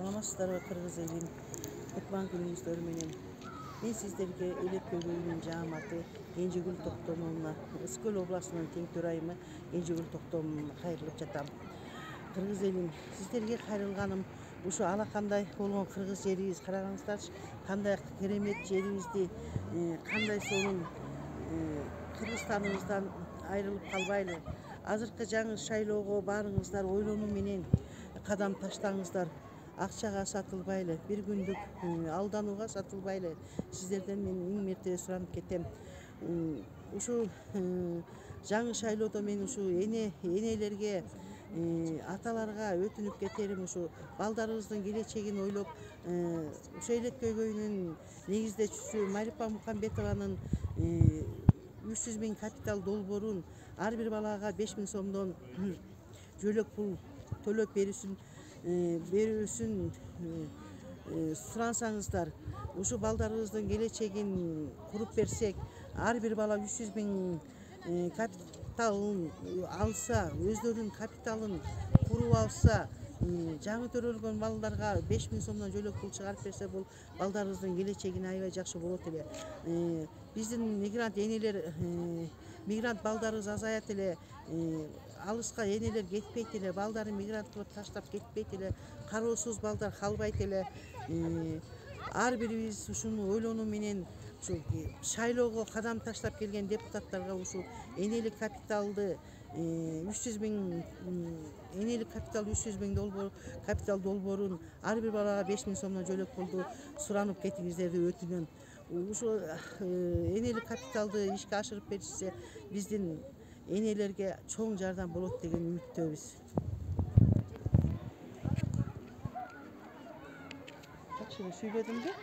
Salamатсыздарбы кыргыз элим, Кутман күнүңүздөр менен. Мен сиздерге Элек көйгөйүнүн жааматы Кенжегүл токтомуна, Ысык-Көл областынын Теңтөр айымы Кенжегүл токтомуна кайрылып жатам. Кыргыз элим, сиздерге кайрылганым ушу алакандай болгон кыргыз жерибиз, караңыздарчы, кандай керемет жерибизди, кандай сонун Кыргызстаныбыздан айрылып калбайлы. Азыркы жаңы шайлоого баарыңыздар ойлонуу менен кадам таштаңыздар. Акчага сатылбайлы, бир күндүк алданууга сатылбайлы. Сиздерден мен миң мерте суранып кетем. Ушу жаңы шайлоодо мен ушу энелерге, аталарга өтүнүп кетерим, ушу балдарыбыздын келечегин ойлоп, ушу Элек көйгөйүнүн негиздечүүсү Марипа Мукамбетованын 300 000 капитал долбоорун ар бир балага 5 000 сомдон жөлөк пул төлөп берүүсүн сурансаңыздар, ушу балдарыбыздын келечегин куруп берсек, ар бир бала 300 000 капиталын алса, өздөрүнүн капиталын куруп алса, жаңы төрөлгөн балдарга 5 000 сомдон жөлөк пул чыгарып берсе, бул балдарыбыздын келечегине аябай жакшы болот эле. Биздин мигрант энелер, мигрант балдарыбыз азаят эле, алыска энелер кетпейт эле, балдарын мигрант кылып таштап кетпейт эле, кароосуз балдар калбайт эле. Ар бирибиз ушуну ойлонуу менен ушу шайлоого кадам таштап келген депутаттарга ушу энелик капиталды 300 000 энелик капитал 300 000 капитал долбоорун ар бир балага 5 000 сомдон жөлөк пулду суранып кетиңиздерди өтүнөм. Ушу энелик капиталды ишке ашырып беришсе, биздин энелерге чоң жардам болот деген үмүттөбүз. Качы сүйлөдүм да?